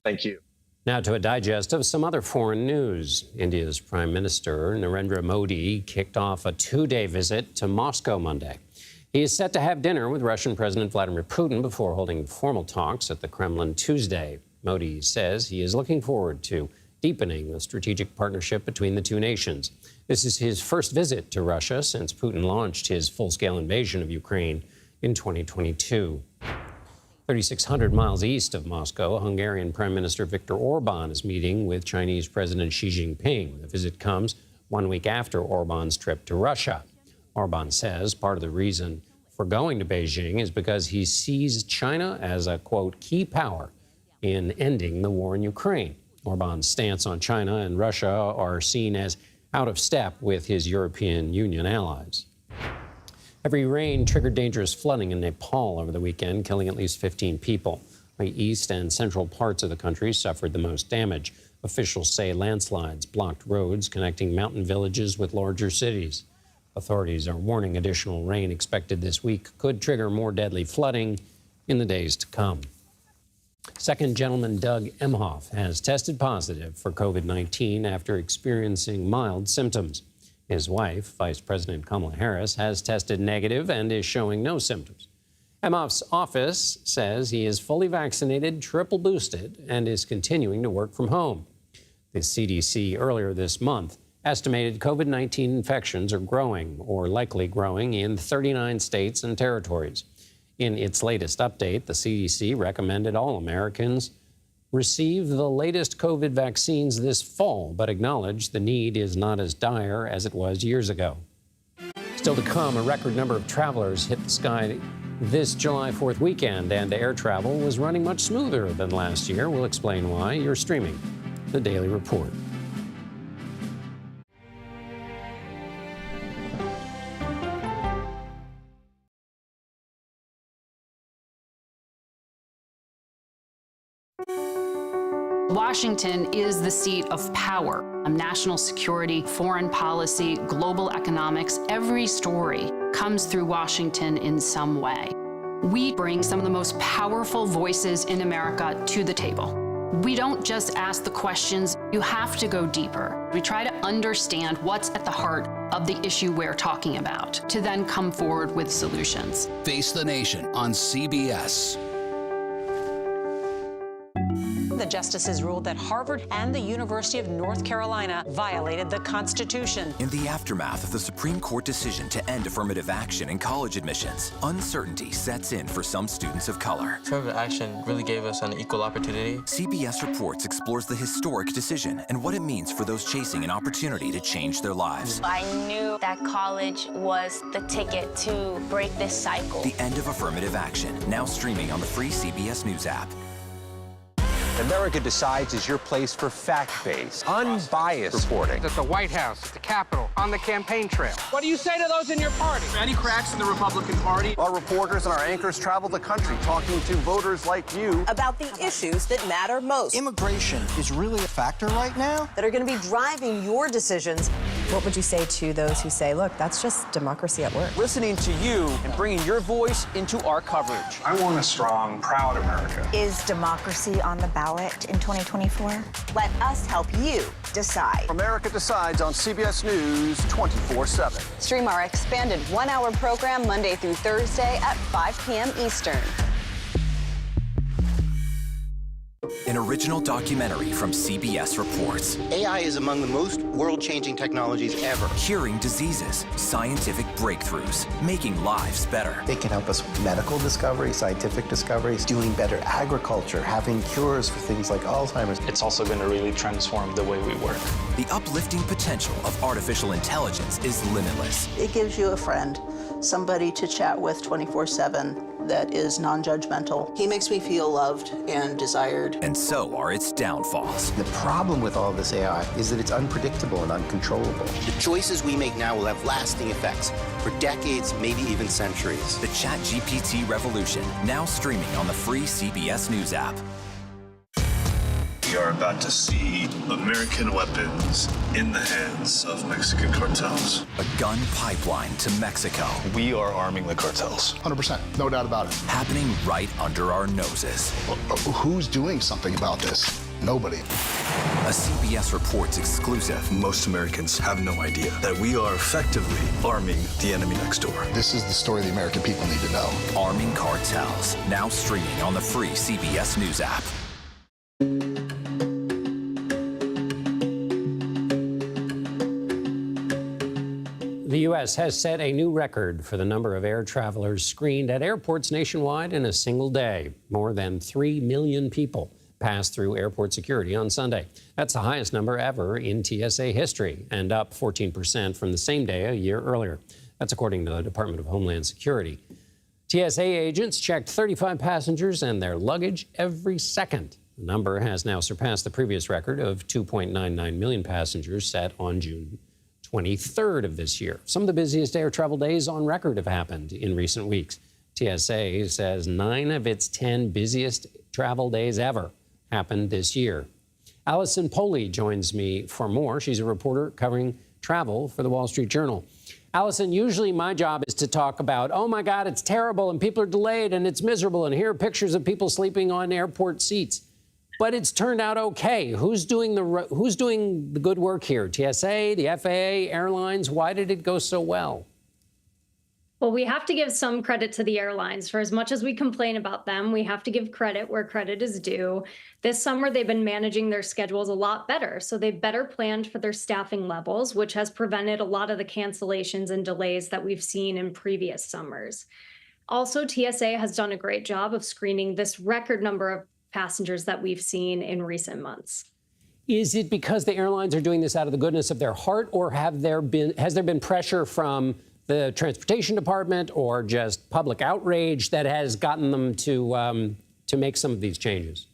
Thank you. Now to a digest of some other foreign news. India's Prime Minister Narendra Modi kicked off a 2-day visit to Moscow Monday. He is set to have dinner with Russian President Vladimir Putin before holding formal talks at the Kremlin Tuesday. Modi says he is looking forward to deepening the strategic partnership between the two nations. This is his first visit to Russia since Putin launched his full-scale invasion of Ukraine in 2022. 3,600 miles east of Moscow, Hungarian Prime Minister Viktor Orban is meeting with Chinese President Xi Jinping. The visit comes 1 week after Orban's trip to Russia. Orban says part of the reason for going to Beijing is because he sees China as a, quote, key power in ending the war in Ukraine. Orban's stance on China and Russia are seen as out of step with his European Union allies. Heavy rain triggered dangerous flooding in Nepal over the weekend, killing at least 15 people. The east and central parts of the country suffered the most damage. Officials say landslides blocked roads connecting mountain villages with larger cities. Authorities are warning additional rain expected this week could trigger more deadly flooding in the days to come. Second gentleman Doug Emhoff has tested positive for COVID-19 after experiencing mild symptoms. His wife, Vice President Kamala Harris, has tested negative and is showing no symptoms. Emhoff's office says he is fully vaccinated, triple boosted, and is continuing to work from home. The CDC earlier this month estimated COVID-19 infections are growing or likely growing in 39 states and territories. In its latest update, the CDC recommended all Americans receive the latest COVID vaccines this fall, but acknowledged the need is not as dire as it was years ago. Still to come, a record number of travelers hit the sky this July 4th weekend, and air travel was running much smoother than last year. We'll explain why. You're streaming the Daily Report. Washington is the seat of power. National security, foreign policy, global economics, every story comes through Washington in some way. We bring some of the most powerful voices in America to the table. We don't just ask the questions, you have to go deeper. We try to understand what's at the heart of the issue we're talking about, to then come forward with solutions. Face the Nation on CBS. the justices ruled that Harvard and the University of North Carolina violated the Constitution. In the aftermath of the Supreme Court decision to end affirmative action in college admissions, uncertainty sets in for some students of color. Affirmative action really gave us an equal opportunity. CBS Reports explores the historic decision and what it means for those chasing an opportunity to change their lives. I knew that college was the ticket to break this cycle. The end of affirmative action, now streaming on the free CBS News app. America Decides is your place for fact-based, unbiased reporting. At the White House, at the Capitol, on the campaign trail. What do you say to those in your party? Any cracks in the Republican Party? Our reporters and our anchors travel the country talking to voters like you about the issues that matter most. Immigration is really a factor right now that are going to be driving your decisions. What would you say to those who say, look, that's just democracy at work? Listening to you and bringing your voice into our coverage. I want a strong, proud America. Is democracy on the ballot in 2024? Let us help you decide. America Decides on CBS News 24/7. Stream our expanded one-hour program Monday through Thursday at 5 p.m. Eastern. An original documentary from CBS Reports. AI is among the most world-changing technologies ever. Curing diseases, scientific breakthroughs, making lives better. They can help us with medical discoveries, scientific discoveries, doing better agriculture, having cures for things like Alzheimer's. It's also going to really transform the way we work. The uplifting potential of artificial intelligence is limitless. It gives you a friend, somebody to chat with 24/7 that is non-judgmental. He makes me feel loved and desired. And so are its downfalls. The problem with all this AI is that it's unpredictable and uncontrollable. The choices we make now will have lasting effects for decades, maybe even centuries. The ChatGPT revolution, now streaming on the free CBS News app. We are about to see American weapons in the hands of Mexican cartels. A gun pipeline to Mexico. We are arming the cartels. 100%, no doubt about it. Happening right under our noses. Who's doing something about this? Nobody. A CBS Reports exclusive. Most Americans have no idea that we are effectively arming the enemy next door. This is the story the American people need to know. Arming cartels, now streaming on the free CBS News app. The U.S. has set a new record for the number of air travelers screened at airports nationwide in a single day. More than 3 million people passed through airport security on Sunday. That's the highest number ever in TSA history and up 14% from the same day a year earlier. That's according to the Department of Homeland Security. TSA agents checked 35 passengers and their luggage every second. The number has now surpassed the previous record of 2.99 million passengers set on June 23rd of this year. Some of the busiest air travel days on record have happened in recent weeks. TSA says 9 of its 10 busiest travel days ever happened this year. Allison Poley joins me for more. She's a reporter covering travel for the Wall Street Journal. Allison, usually my job is to talk about, oh my God, it's terrible and people are delayed and it's miserable and here are pictures of people sleeping on airport seats. But it's turned out okay. Who's doing the good work here? TSA, the FAA, airlines? Why did it go so well? Well, we have to give some credit to the airlines. For as much as we complain about them, we have to give credit where credit is due. This summer, they've been managing their schedules a lot better. So they've better planned for their staffing levels, which has prevented a lot of the cancellations and delays that we've seen in previous summers. Also, TSA has done a great job of screening this record number of passengers that we've seen in recent months. Is it because the airlines are doing this out of the goodness of their heart, or has there been pressure from the transportation department or just public outrage that has gotten them to make some of these changes?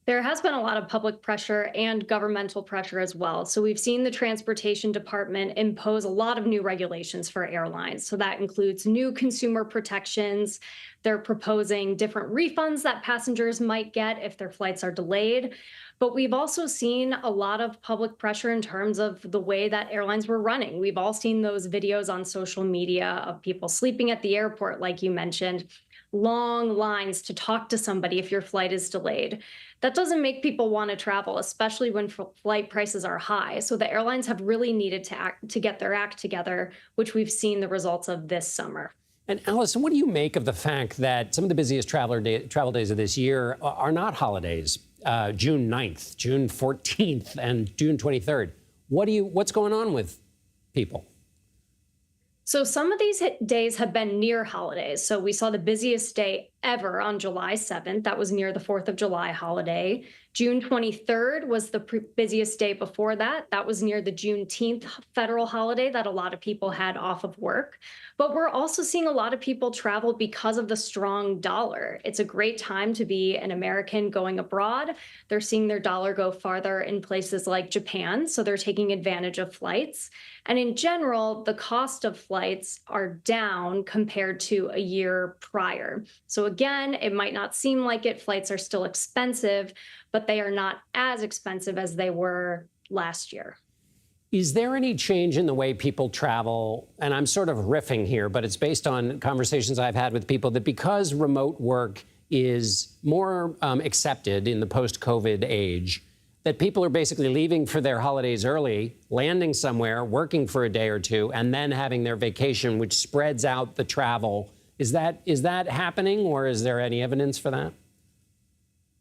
There has been a lot of public pressure and governmental pressure as well. So we've seen the transportation department impose a lot of new regulations for airlines. So that includes new consumer protections. They're proposing different refunds that passengers might get if their flights are delayed. But we've also seen a lot of public pressure in terms of the way that airlines were running. We've all seen those videos on social media of people sleeping at the airport, like you mentioned, long lines to talk to somebody if your flight is delayed. That doesn't make people want to travel, especially when flight prices are high. So the airlines have really needed to get their act together, which we've seen the results of this summer. And Allison, what do you make of the fact that some of the busiest travel days of this year are not holidays, June 9th, June 14th, and June 23rd. What's going on with people? So some of these days have been near holidays. So we saw the busiest day ever on July 7th. That was near the 4th of July holiday. June 23rd was the busiest day before that. That was near the Juneteenth federal holiday that a lot of people had off of work. But we're also seeing a lot of people travel because of the strong dollar. It's a great time to be an American going abroad. They're seeing their dollar go farther in places like Japan, so they're taking advantage of flights. And in general, the cost of flights are down compared to a year prior. So again, it might not seem like it. Flights are still expensive, but they are not as expensive as they were last year. Is there any change in the way people travel? And I'm sort of riffing here, but it's based on conversations I've had with people that because remote work is more accepted in the post-COVID age, that people are basically leaving for their holidays early, landing somewhere, working for a day or two, and then having their vacation, which spreads out the travel. Is that happening, or is there any evidence for that?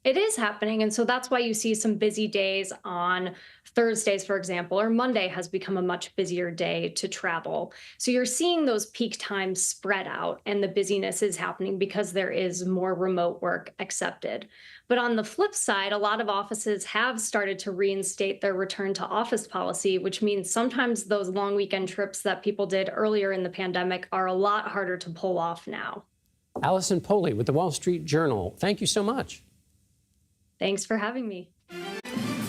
It is happening. And so that's why you see some busy days on Thursdays, for example, or Monday has become a much busier day to travel. So you're seeing those peak times spread out, and the busyness is happening because there is more remote work accepted. But on the flip side, a lot of offices have started to reinstate their return to office policy, which means sometimes those long weekend trips that people did earlier in the pandemic are a lot harder to pull off now. Allison Poley with the Wall Street Journal. Thank you so much. Thanks for having me.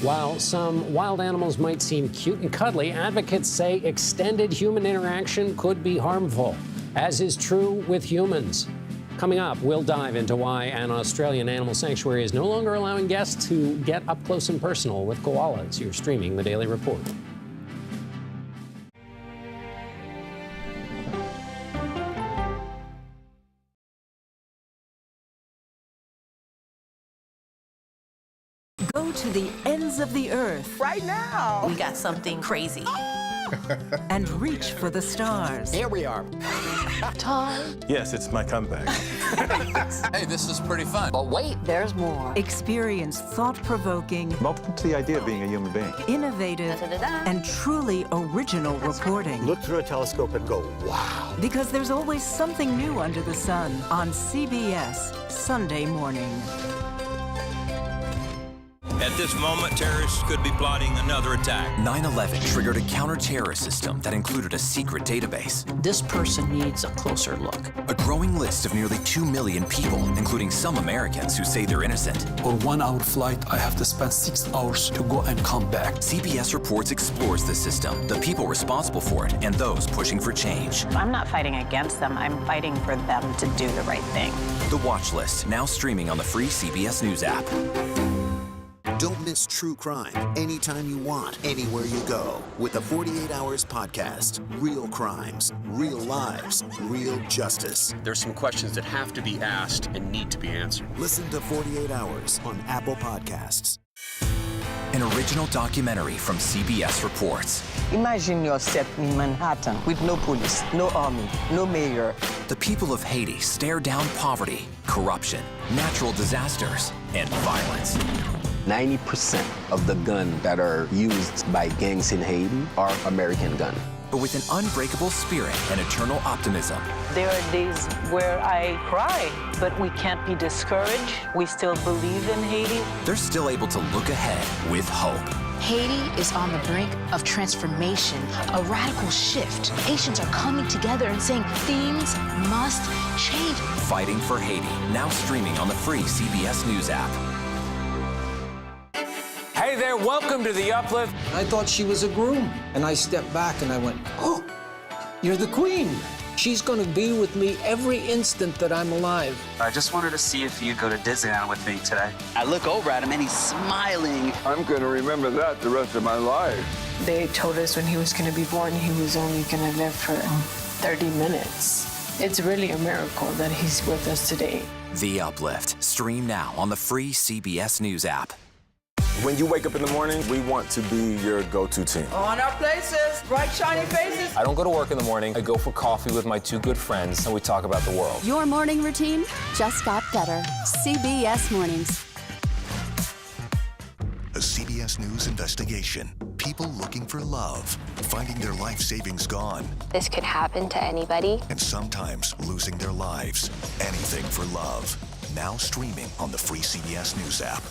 While some wild animals might seem cute and cuddly, advocates say extended human interaction could be harmful, as is true with humans. Coming up, we'll dive into why an Australian animal sanctuary is no longer allowing guests to get up close and personal with koalas. You're streaming The Daily Report. Go to the ends of the earth. Right now. We got something crazy. And reach for the stars. Here we are. Time. Yes, it's my comeback. Hey, this is pretty fun. But wait, there's more. Experience thought-provoking, I'm open to the idea of being a human being. innovative, and truly original reporting. Look through a telescope and go, wow. Because there's always something new under the sun on CBS Sunday morning. At this moment, terrorists could be plotting another attack. 9/11 triggered a counter-terrorist system that included a secret database. This person needs a closer look. A growing list of nearly 2 million people, including some Americans who say they're innocent. For 1 hour flight, I have to spend 6 hours to go and come back. CBS Reports explores the system, the people responsible for it, and those pushing for change. I'm not fighting against them. I'm fighting for them to do the right thing. The Watch List, now streaming on the free CBS News app. Don't miss true crime anytime you want, anywhere you go. With the 48 Hours podcast. Real crimes, real lives, real justice. There's some questions that have to be asked and need to be answered. Listen to 48 Hours on Apple Podcasts. An original documentary from CBS Reports. Imagine yourself in Manhattan with no police, no army, no mayor. The people of Haiti stare down poverty, corruption, natural disasters, and violence. 90% of the guns that are used by gangs in Haiti are American guns. But with an unbreakable spirit and eternal optimism. There are days where I cry, but we can't be discouraged. We still believe in Haiti. They're still able to look ahead with hope. Haiti is on the brink of transformation, a radical shift. Nations are coming together and saying things must change. Fighting for Haiti, now streaming on the free CBS News app. Hey there, welcome to The Uplift. I thought she was a groom, and I stepped back and I went, oh, you're the queen. She's going to be with me every instant that I'm alive. I just wanted to see if you'd go to Disneyland with me today. I look over at him and he's smiling. I'm going to remember that the rest of my life. They told us when he was going to be born, he was only going to live for 30 minutes. It's really a miracle that he's with us today. The Uplift. Stream now on the free CBS News app. When you wake up in the morning, we want to be your go-to team. On our places, bright, shiny faces. I don't go to work in the morning. I go for coffee with my 2 good friends, and we talk about the world. Your morning routine just got better. CBS Mornings. CBS News investigation. People looking for love, finding their life savings gone. This could happen to anybody. And sometimes losing their lives. Anything for love. Now streaming on the free CBS News app.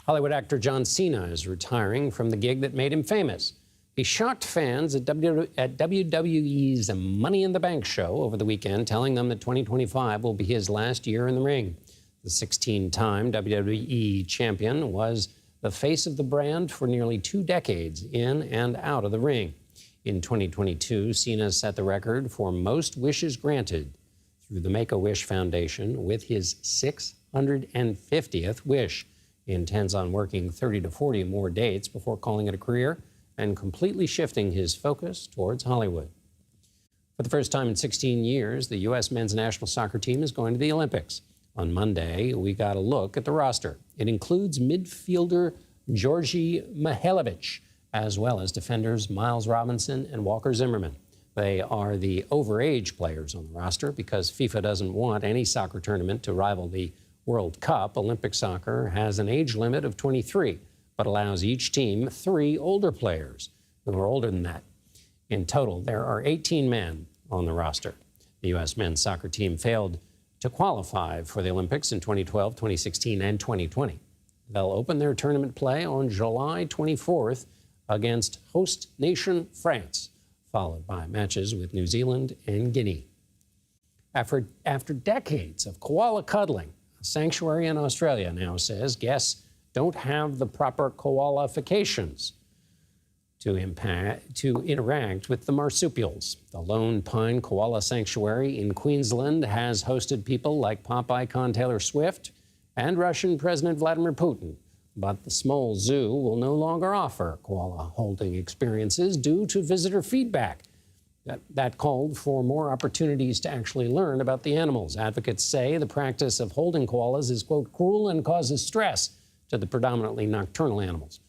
Hollywood actor John Cena is retiring from the gig that made him famous. He shocked fans at WWE's Money in the Bank show over the weekend, telling them that 2025 will be his last year in the ring. The 16-time WWE champion was the face of the brand for nearly 2 decades in and out of the ring. In 2022, Cena set the record for most wishes granted through the Make-A-Wish Foundation with his 650th wish. He intends on working 30 to 40 more dates before calling it a career and completely shifting his focus towards Hollywood. For the first time in 16 years, the U.S. men's national soccer team is going to the Olympics. On Monday, we got a look at the roster. It includes midfielder Georgi Mihailovic, as well as defenders Miles Robinson and Walker Zimmerman. They are the overage players on the roster because FIFA doesn't want any soccer tournament to rival the World Cup. Olympic soccer has an age limit of 23, but allows each team 3 older players who are older than that. In total, there are 18 men on the roster. The U.S. men's soccer team failed to qualify for the Olympics in 2012, 2016, and 2020. They'll open their tournament play on July 24th against host nation France, followed by matches with New Zealand and Guinea. After decades of koala cuddling, a sanctuary in Australia now says guests don't have the proper koalifications to interact with the marsupials. The Lone Pine Koala Sanctuary in Queensland has hosted people like pop icon Taylor Swift and Russian President Vladimir Putin. But the small zoo will no longer offer koala holding experiences due to visitor feedback that called for more opportunities to actually learn about the animals. Advocates say the practice of holding koalas is, quote, cruel and causes stress to the predominantly nocturnal animals.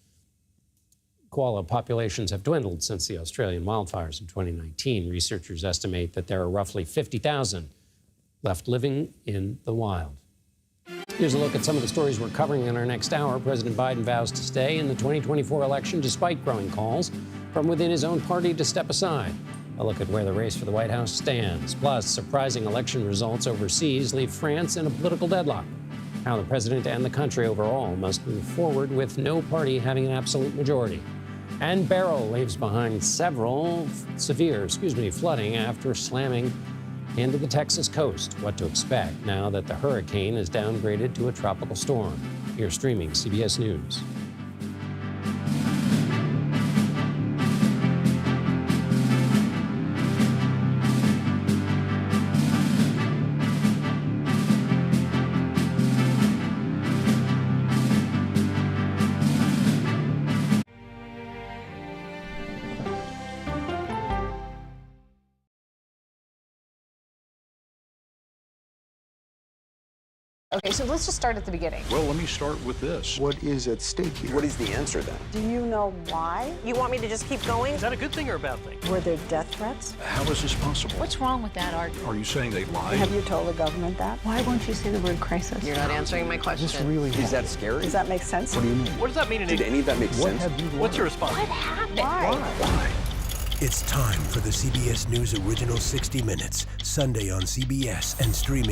Koala populations have dwindled since the Australian wildfires in 2019. Researchers estimate that there are roughly 50,000 left living in the wild. Here's a look at some of the stories we're covering in our next hour. President Biden vows to stay in the 2024 election despite growing calls from within his own party to step aside. A look at where the race for the White House stands. Plus, surprising election results overseas leave France in a political deadlock. How the president and the country overall must move forward with no party having an absolute majority. And Beryl leaves behind several severe flooding after slamming into the Texas coast. What to expect now that the hurricane is downgraded to a tropical storm. You're streaming CBS News. Okay, so let's just start at the beginning. Well, let me start with this. What is at stake here? What is the answer then? Do you know why? You want me to just keep going? Is that a good thing or a bad thing? Were there death threats? How is this possible? What's wrong with that argument? Are you saying they lied? Have you told the government that? Why won't you say the word crisis? You're not answering my question. Is that scary? Does that make sense? What do you mean? What does that mean? Did any of that make sense? What's your response? What happened? Why? It's time for the CBS News Original 60 Minutes, Sunday on CBS and streaming.